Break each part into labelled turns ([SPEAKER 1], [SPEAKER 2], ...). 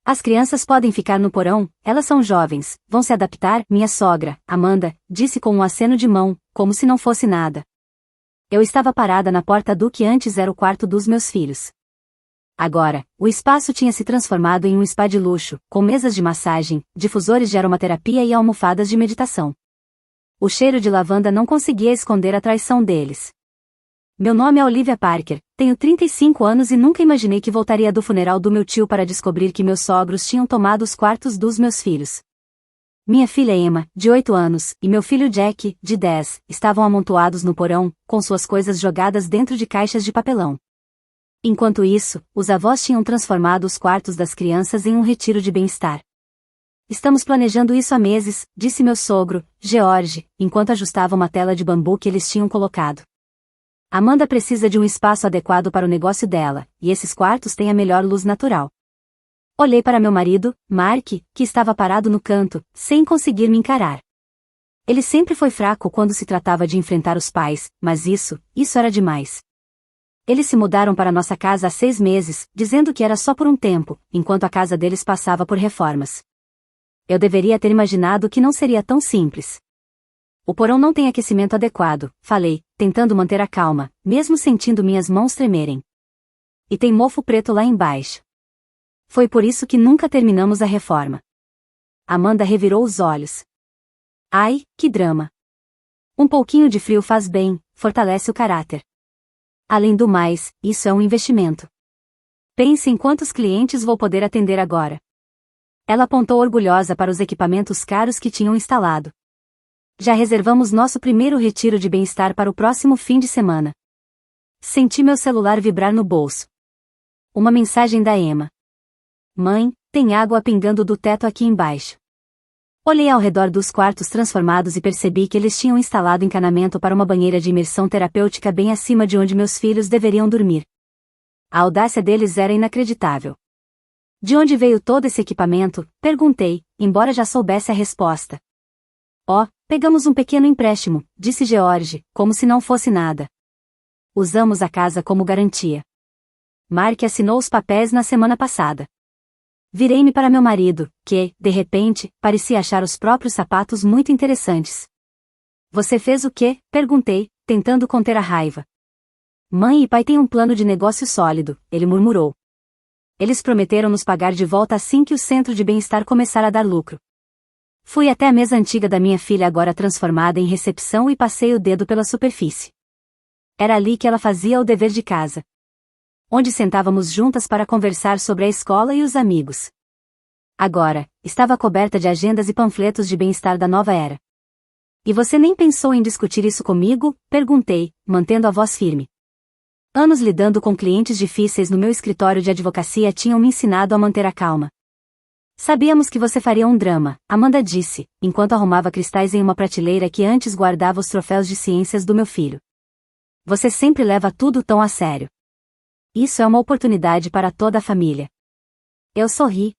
[SPEAKER 1] As crianças podem ficar no porão, elas são jovens, vão se adaptar, minha sogra, Amanda, disse com um aceno de mão, como se não fosse nada. Eu estava parada na porta do que antes era o quarto dos meus filhos. Agora, o espaço tinha se transformado em um spa de luxo, com mesas de massagem, difusores de aromaterapia e almofadas de meditação. O cheiro de lavanda não conseguia esconder a traição deles. Meu nome é Olivia Parker, tenho 35 anos e nunca imaginei que voltaria do funeral do meu tio para descobrir que meus sogros tinham tomado os quartos dos meus filhos. Minha filha Emma, de 8 anos, e meu filho Jack, de 10, estavam amontoados no porão, com suas coisas jogadas dentro de caixas de papelão. Enquanto isso, os avós tinham transformado os quartos das crianças em um retiro de bem-estar. Estamos planejando isso há meses, disse meu sogro, George, enquanto ajustava uma tela de bambu que eles tinham colocado. Amanda precisa de um espaço adequado para o negócio dela, e esses quartos têm a melhor luz natural. Olhei para meu marido, Mark, que estava parado no canto, sem conseguir me encarar. Ele sempre foi fraco quando se tratava de enfrentar os pais, mas isso era demais. Eles se mudaram para nossa casa há 6 meses, dizendo que era só por um tempo, enquanto a casa deles passava por reformas. Eu deveria ter imaginado que não seria tão simples. O porão não tem aquecimento adequado, falei, tentando manter a calma, mesmo sentindo minhas mãos tremerem. E tem mofo preto lá embaixo. Foi por isso que nunca terminamos a reforma. Amanda revirou os olhos. Ai, que drama. Um pouquinho de frio faz bem, fortalece o caráter. Além do mais, isso é um investimento. Pense em quantos clientes vou poder atender agora. Ela apontou orgulhosa para os equipamentos caros que tinham instalado. Já reservamos nosso primeiro retiro de bem-estar para o próximo fim de semana. Senti meu celular vibrar no bolso. Uma mensagem da Emma. Mãe, tem água pingando do teto aqui embaixo. Olhei ao redor dos quartos transformados e percebi que eles tinham instalado encanamento para uma banheira de imersão terapêutica bem acima de onde meus filhos deveriam dormir. A audácia deles era inacreditável. De onde veio todo esse equipamento? Perguntei, embora já soubesse a resposta. Pegamos um pequeno empréstimo, disse George, como se não fosse nada. Usamos a casa como garantia. Mark assinou os papéis na semana passada. Virei-me para meu marido, que, de repente, parecia achar os próprios sapatos muito interessantes. Você fez o quê? Perguntei, tentando conter a raiva. Mãe e pai têm um plano de negócio sólido, ele murmurou. Eles prometeram nos pagar de volta assim que o centro de bem-estar começar a dar lucro. Fui até a mesa antiga da minha filha agora transformada em recepção e passei o dedo pela superfície. Era ali que ela fazia o dever de casa. Onde sentávamos juntas para conversar sobre a escola e os amigos. Agora, estava coberta de agendas e panfletos de bem-estar da nova era. E você nem pensou em discutir isso comigo? Perguntei, mantendo a voz firme. Anos lidando com clientes difíceis no meu escritório de advocacia tinham me ensinado a manter a calma. Sabíamos que você faria um drama, Amanda disse, enquanto arrumava cristais em uma prateleira que antes guardava os troféus de ciências do meu filho. Você sempre leva tudo tão a sério. Isso é uma oportunidade para toda a família. Eu sorri.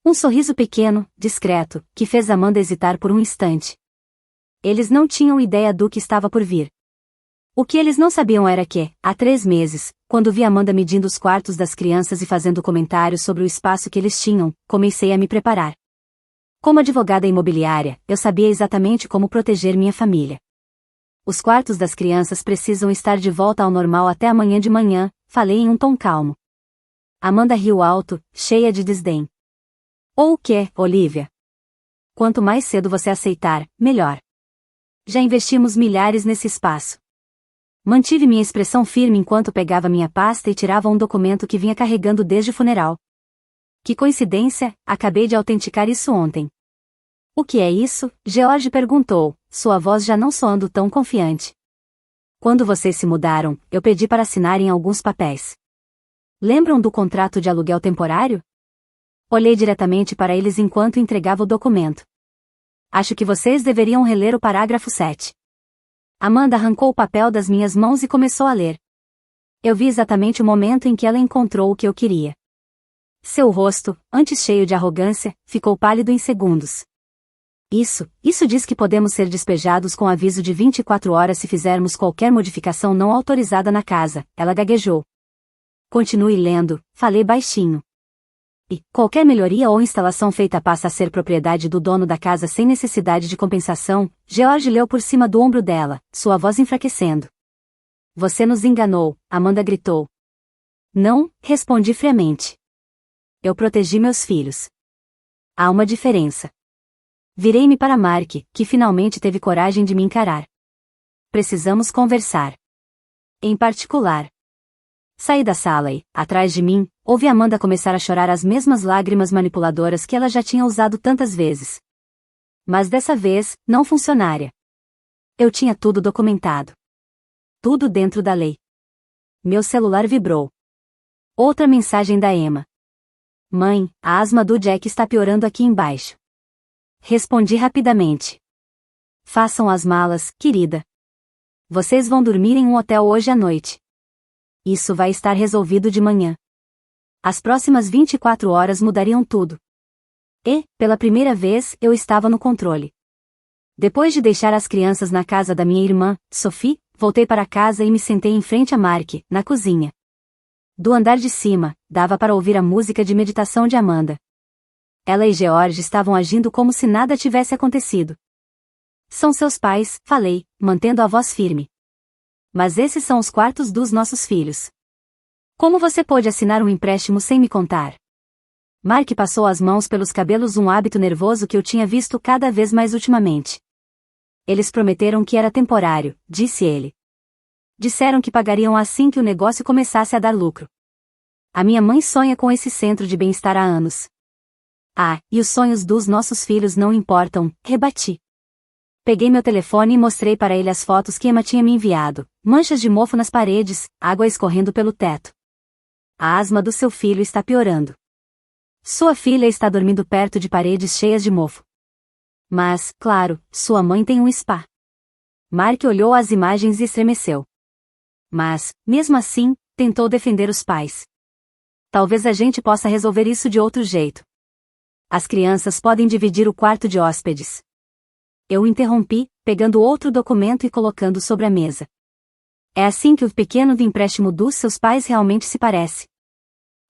[SPEAKER 1] Um sorriso pequeno, discreto, que fez Amanda hesitar por um instante. Eles não tinham ideia do que estava por vir. O que eles não sabiam era que, há 3 meses, quando vi Amanda medindo os quartos das crianças e fazendo comentários sobre o espaço que eles tinham, comecei a me preparar. Como advogada imobiliária, eu sabia exatamente como proteger minha família. Os quartos das crianças precisam estar de volta ao normal até amanhã de manhã, falei em um tom calmo. Amanda riu alto, cheia de desdém. Ou o quê, Olivia? Quanto mais cedo você aceitar, melhor. Já investimos milhares nesse espaço. Mantive minha expressão firme enquanto pegava minha pasta e tirava um documento que vinha carregando desde o funeral. Que coincidência, acabei de autenticar isso ontem. O que é isso? George perguntou, sua voz já não soando tão confiante. Quando vocês se mudaram, eu pedi para assinarem alguns papéis. Lembram do contrato de aluguel temporário? Olhei diretamente para eles enquanto entregava o documento. Acho que vocês deveriam reler o parágrafo 7. Amanda arrancou o papel das minhas mãos e começou a ler. Eu vi exatamente o momento em que ela encontrou o que eu queria. Seu rosto, antes cheio de arrogância, ficou pálido em segundos. Isso diz que podemos ser despejados com aviso de 24 horas se fizermos qualquer modificação não autorizada na casa, ela gaguejou. Continue lendo, falei baixinho. E qualquer melhoria ou instalação feita passa a ser propriedade do dono da casa sem necessidade de compensação. George leu por cima do ombro dela, sua voz enfraquecendo. Você nos enganou, Amanda gritou. Não, respondi friamente. Eu protegi meus filhos. Há uma diferença. Virei-me para Mark, que finalmente teve coragem de me encarar. Precisamos conversar. Em particular. Saí da sala e, atrás de mim, ouvi Amanda começar a chorar as mesmas lágrimas manipuladoras que ela já tinha usado tantas vezes. Mas dessa vez, não funcionaria. Eu tinha tudo documentado. Tudo dentro da lei. Meu celular vibrou. Outra mensagem da Emma. Mãe, a asma do Jack está piorando aqui embaixo. Respondi rapidamente. Façam as malas, querida. Vocês vão dormir em um hotel hoje à noite. Isso vai estar resolvido de manhã. As próximas 24 horas mudariam tudo. E, pela primeira vez, eu estava no controle. Depois de deixar as crianças na casa da minha irmã, Sophie, voltei para casa e me sentei em frente a Mark, na cozinha. Do andar de cima, dava para ouvir a música de meditação de Amanda. Ela e George estavam agindo como se nada tivesse acontecido. São seus pais, falei, mantendo a voz firme. Mas esses são os quartos dos nossos filhos. Como você pôde assinar um empréstimo sem me contar? Mark passou as mãos pelos cabelos, um hábito nervoso que eu tinha visto cada vez mais ultimamente. Eles prometeram que era temporário, disse ele. Disseram que pagariam assim que o negócio começasse a dar lucro. A minha mãe sonha com esse centro de bem-estar há anos. Ah, e os sonhos dos nossos filhos não importam, rebati. Peguei meu telefone e mostrei para ele as fotos que Emma tinha me enviado, manchas de mofo nas paredes, água escorrendo pelo teto. A asma do seu filho está piorando. Sua filha está dormindo perto de paredes cheias de mofo. Mas, claro, sua mãe tem um spa. Mark olhou as imagens e estremeceu. Mas, mesmo assim, tentou defender os pais. Talvez a gente possa resolver isso de outro jeito. As crianças podem dividir o quarto de hóspedes. Eu o interrompi, pegando outro documento e colocando sobre a mesa. É assim que o pequeno do empréstimo dos seus pais realmente se parece.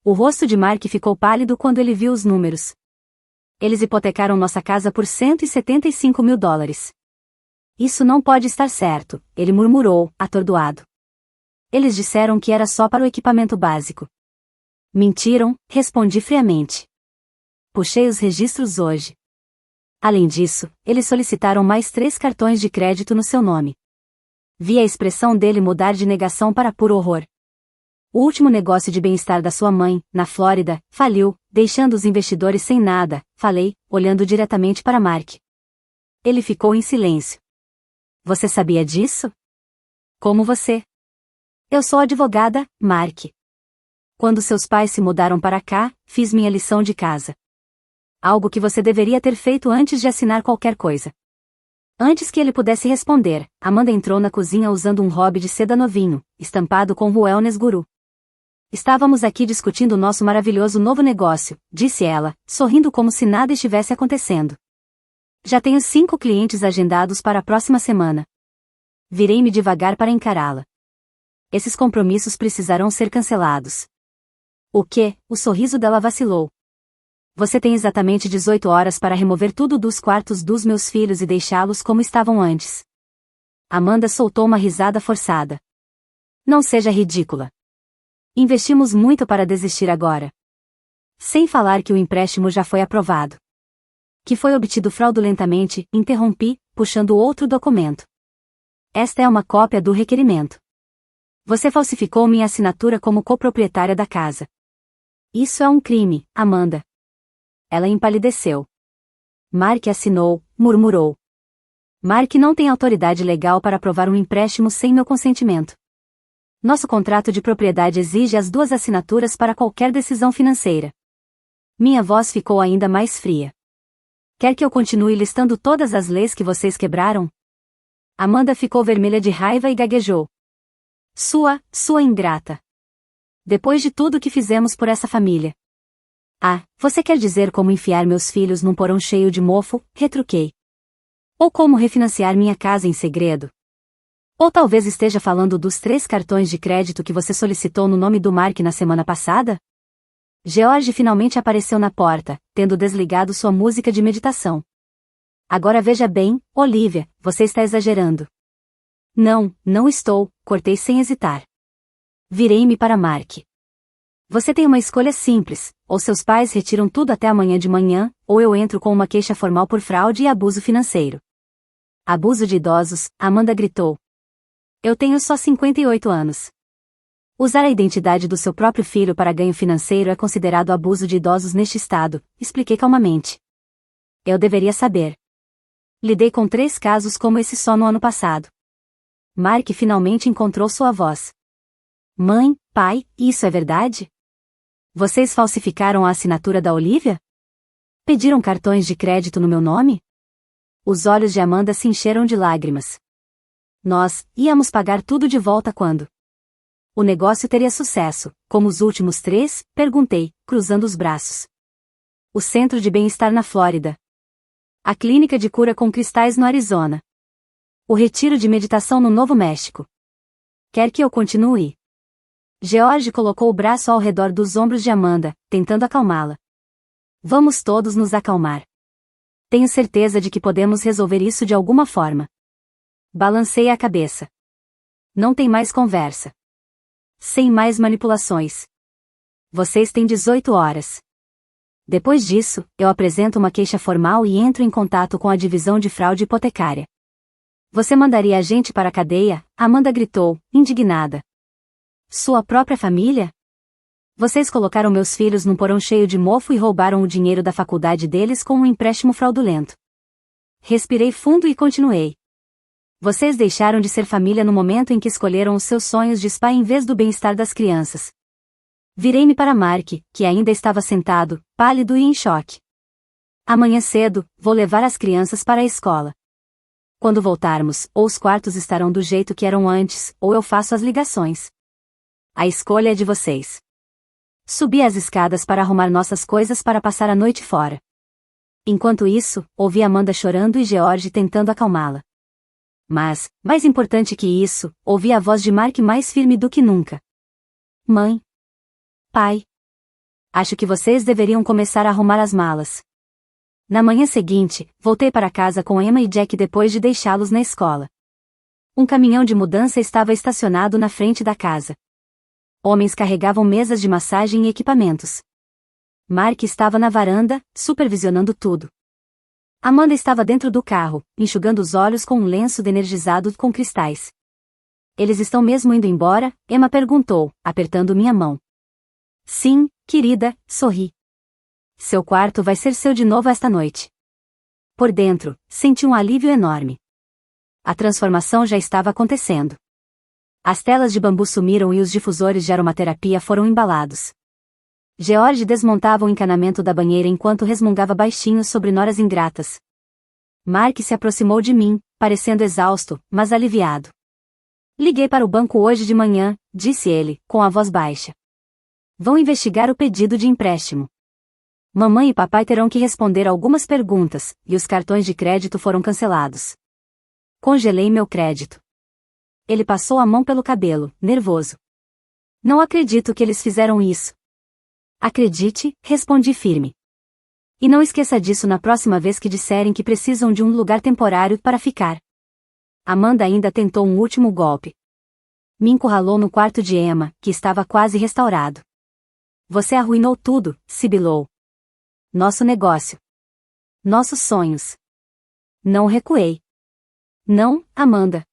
[SPEAKER 1] O rosto de Mark ficou pálido quando ele viu os números. Eles hipotecaram nossa casa por $175 mil. Isso não pode estar certo, ele murmurou, atordoado. Eles disseram que era só para o equipamento básico. Mentiram, respondi friamente. Puxei os registros hoje. Além disso, eles solicitaram mais 3 cartões de crédito no seu nome. Vi a expressão dele mudar de negação para puro horror. O último negócio de bem-estar da sua mãe, na Flórida, faliu, deixando os investidores sem nada, falei, olhando diretamente para Mark. Ele ficou em silêncio. Você sabia disso? Como você? Eu sou advogada, Mark. Quando seus pais se mudaram para cá, fiz minha lição de casa. Algo que você deveria ter feito antes de assinar qualquer coisa. Antes que ele pudesse responder, Amanda entrou na cozinha usando um hobby de seda novinho, estampado com o Wellness Guru. Estávamos aqui discutindo o nosso maravilhoso novo negócio, disse ela, sorrindo como se nada estivesse acontecendo. Já tenho 5 clientes agendados para a próxima semana. Virei-me devagar para encará-la. Esses compromissos precisarão ser cancelados. O quê? O sorriso dela vacilou. Você tem exatamente 18 horas para remover tudo dos quartos dos meus filhos e deixá-los como estavam antes. Amanda soltou uma risada forçada. Não seja ridícula. Investimos muito para desistir agora. Sem falar que o empréstimo já foi aprovado. Que foi obtido fraudulentamente, interrompi, puxando outro documento. Esta é uma cópia do requerimento. Você falsificou minha assinatura como coproprietária da casa. Isso é um crime, Amanda. Ela empalideceu. Mark assinou, murmurou. Mark não tem autoridade legal para aprovar um empréstimo sem meu consentimento. Nosso contrato de propriedade exige as 2 assinaturas para qualquer decisão financeira. Minha voz ficou ainda mais fria. Quer que eu continue listando todas as leis que vocês quebraram? Amanda ficou vermelha de raiva e gaguejou. Sua ingrata. Depois de tudo que fizemos por essa família. Ah, você quer dizer como enfiar meus filhos num porão cheio de mofo? Retruquei. Ou como refinanciar minha casa em segredo? Ou talvez esteja falando dos 3 cartões de crédito que você solicitou no nome do Mark na semana passada? George finalmente apareceu na porta, tendo desligado sua música de meditação. Agora veja bem, Olivia, você está exagerando. Não, não estou, cortei sem hesitar. Virei-me para Mark. Você tem uma escolha simples, ou seus pais retiram tudo até amanhã de manhã, ou eu entro com uma queixa formal por fraude e abuso financeiro. Abuso de idosos, Amanda gritou. Eu tenho só 58 anos. Usar a identidade do seu próprio filho para ganho financeiro é considerado abuso de idosos neste estado, expliquei calmamente. Eu deveria saber. Lidei com 3 casos como esse só no ano passado. Mark finalmente encontrou sua voz. Mãe, pai, isso é verdade? Vocês falsificaram a assinatura da Olivia? Pediram cartões de crédito no meu nome? Os olhos de Amanda se encheram de lágrimas. Nós íamos pagar tudo de volta quando? O negócio teria sucesso, como os últimos 3? Perguntei, cruzando os braços. O Centro de Bem-Estar na Flórida. A Clínica de Cura com Cristais no Arizona. O Retiro de Meditação no Novo México. Quer que eu continue? George colocou o braço ao redor dos ombros de Amanda, tentando acalmá-la. Vamos todos nos acalmar. Tenho certeza de que podemos resolver isso de alguma forma. Balancei a cabeça. Não tem mais conversa. Sem mais manipulações. Vocês têm 18 horas. Depois disso, eu apresento uma queixa formal e entro em contato com a divisão de fraude hipotecária. Você mandaria a gente para a cadeia? Amanda gritou, indignada. Sua própria família? Vocês colocaram meus filhos num porão cheio de mofo e roubaram o dinheiro da faculdade deles com um empréstimo fraudulento. Respirei fundo e continuei. Vocês deixaram de ser família no momento em que escolheram os seus sonhos de spa em vez do bem-estar das crianças. Virei-me para Mark, que ainda estava sentado, pálido e em choque. Amanhã cedo, vou levar as crianças para a escola. Quando voltarmos, ou os quartos estarão do jeito que eram antes, ou eu faço as ligações. A escolha é de vocês. Subi as escadas para arrumar nossas coisas para passar a noite fora. Enquanto isso, ouvi Amanda chorando e George tentando acalmá-la. Mas, mais importante que isso, ouvi a voz de Mark mais firme do que nunca. Mãe. Pai. Acho que vocês deveriam começar a arrumar as malas. Na manhã seguinte, voltei para casa com Emma e Jack depois de deixá-los na escola. Um caminhão de mudança estava estacionado na frente da casa. Homens carregavam mesas de massagem e equipamentos. Mark estava na varanda, supervisionando tudo. Amanda estava dentro do carro, enxugando os olhos com um lenço energizado com cristais. Eles estão mesmo indo embora? Emma perguntou, apertando minha mão. Sim, querida, sorri. Seu quarto vai ser seu de novo esta noite. Por dentro, senti um alívio enorme. A transformação já estava acontecendo. As telas de bambu sumiram e os difusores de aromaterapia foram embalados. George desmontava o encanamento da banheira enquanto resmungava baixinho sobre noras ingratas. Mark se aproximou de mim, parecendo exausto, mas aliviado. Liguei para o banco hoje de manhã, disse ele, com a voz baixa. Vão investigar o pedido de empréstimo. Mamãe e papai terão que responder algumas perguntas, e os cartões de crédito foram cancelados. Congelei meu crédito. Ele passou a mão pelo cabelo, nervoso. Não acredito que eles fizeram isso. Acredite, respondi firme. E não esqueça disso na próxima vez que disserem que precisam de um lugar temporário para ficar. Amanda ainda tentou um último golpe. Me encurralou no quarto de Emma, que estava quase restaurado. Você arruinou tudo, sibilou. Nosso negócio. Nossos sonhos. Não recuei. Não, Amanda.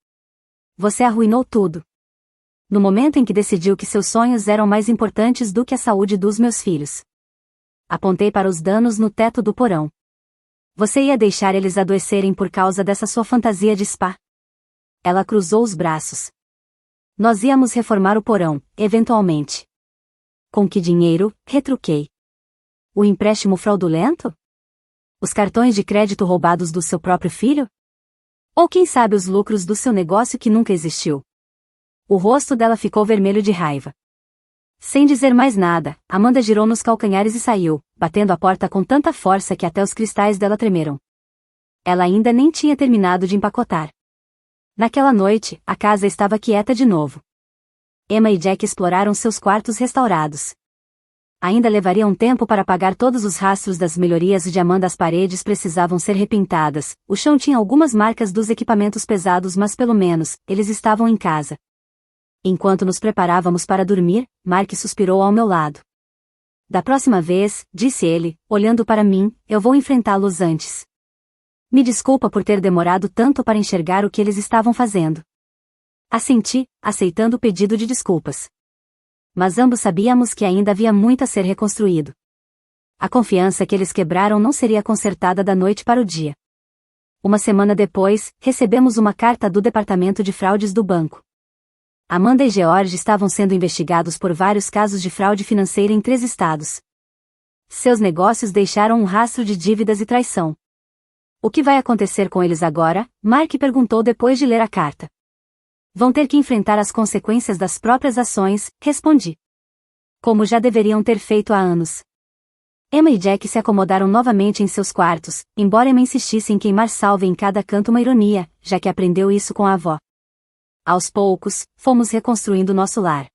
[SPEAKER 1] Você arruinou tudo. No momento em que decidiu que seus sonhos eram mais importantes do que a saúde dos meus filhos. Apontei para os danos no teto do porão. Você ia deixar eles adoecerem por causa dessa sua fantasia de spa? Ela cruzou os braços. Nós íamos reformar o porão, eventualmente. Com que dinheiro? Retruquei. O empréstimo fraudulento? Os cartões de crédito roubados do seu próprio filho? Ou quem sabe os lucros do seu negócio que nunca existiu? O rosto dela ficou vermelho de raiva. Sem dizer mais nada, Amanda girou nos calcanhares e saiu, batendo a porta com tanta força que até os cristais dela tremeram. Ela ainda nem tinha terminado de empacotar. Naquela noite, a casa estava quieta de novo. Emma e Jack exploraram seus quartos restaurados. Ainda levaria um tempo para apagar todos os rastros das melhorias de Amanda. As paredes precisavam ser repintadas, o chão tinha algumas marcas dos equipamentos pesados, mas pelo menos, eles estavam em casa. Enquanto nos preparávamos para dormir, Mark suspirou ao meu lado. Da próxima vez, disse ele, olhando para mim, eu vou enfrentá-los antes. Me desculpa por ter demorado tanto para enxergar o que eles estavam fazendo. Assenti, aceitando o pedido de desculpas. Mas ambos sabíamos que ainda havia muito a ser reconstruído. A confiança que eles quebraram não seria consertada da noite para o dia. Uma semana depois, recebemos uma carta do Departamento de Fraudes do banco. Amanda e George estavam sendo investigados por vários casos de fraude financeira em 3 estados. Seus negócios deixaram um rastro de dívidas e traição. O que vai acontecer com eles agora? Mark perguntou depois de ler a carta. Vão ter que enfrentar as consequências das próprias ações, respondi. Como já deveriam ter feito há anos. Emma e Jack se acomodaram novamente em seus quartos, embora Emma insistisse em queimar salve em cada canto, uma ironia, já que aprendeu isso com a avó. Aos poucos, fomos reconstruindo nosso lar.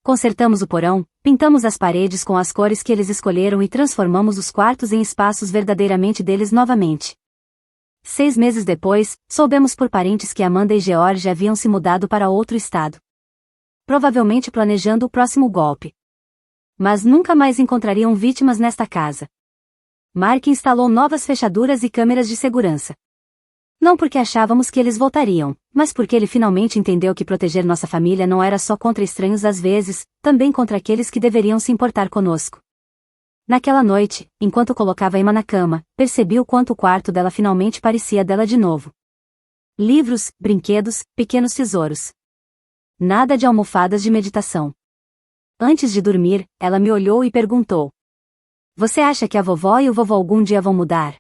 [SPEAKER 1] Consertamos o porão, pintamos as paredes com as cores que eles escolheram e transformamos os quartos em espaços verdadeiramente deles novamente. 6 meses depois, soubemos por parentes que Amanda e George haviam se mudado para outro estado. Provavelmente planejando o próximo golpe. Mas nunca mais encontrariam vítimas nesta casa. Mark instalou novas fechaduras e câmeras de segurança. Não porque achávamos que eles voltariam, mas porque ele finalmente entendeu que proteger nossa família não era só contra estranhos às vezes, também contra aqueles que deveriam se importar conosco. Naquela noite, enquanto colocava Emma na cama, percebi o quanto o quarto dela finalmente parecia dela de novo. Livros, brinquedos, pequenos tesouros. Nada de almofadas de meditação. Antes de dormir, ela me olhou e perguntou: "Você acha que a vovó e o vovô algum dia vão mudar?"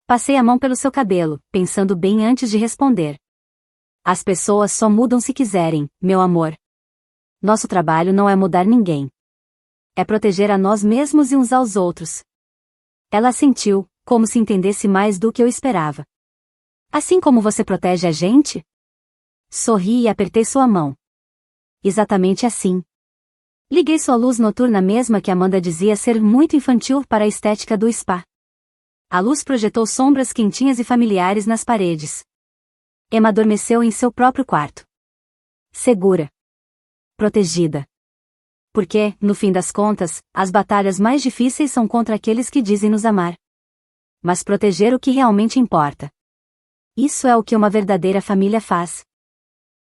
[SPEAKER 1] Passei a mão pelo seu cabelo, pensando bem antes de responder. As pessoas só mudam se quiserem, meu amor. Nosso trabalho não é mudar ninguém. É proteger a nós mesmos e uns aos outros. Ela assentiu, como se entendesse mais do que eu esperava. Assim como você protege a gente? Sorri e apertei sua mão. Exatamente assim. Liguei sua luz noturna, mesma que Amanda dizia ser muito infantil para a estética do spa. A luz projetou sombras quentinhas e familiares nas paredes. Emma adormeceu em seu próprio quarto. Segura. Protegida. Porque, no fim das contas, as batalhas mais difíceis são contra aqueles que dizem nos amar. Mas proteger o que realmente importa. Isso é o que uma verdadeira família faz.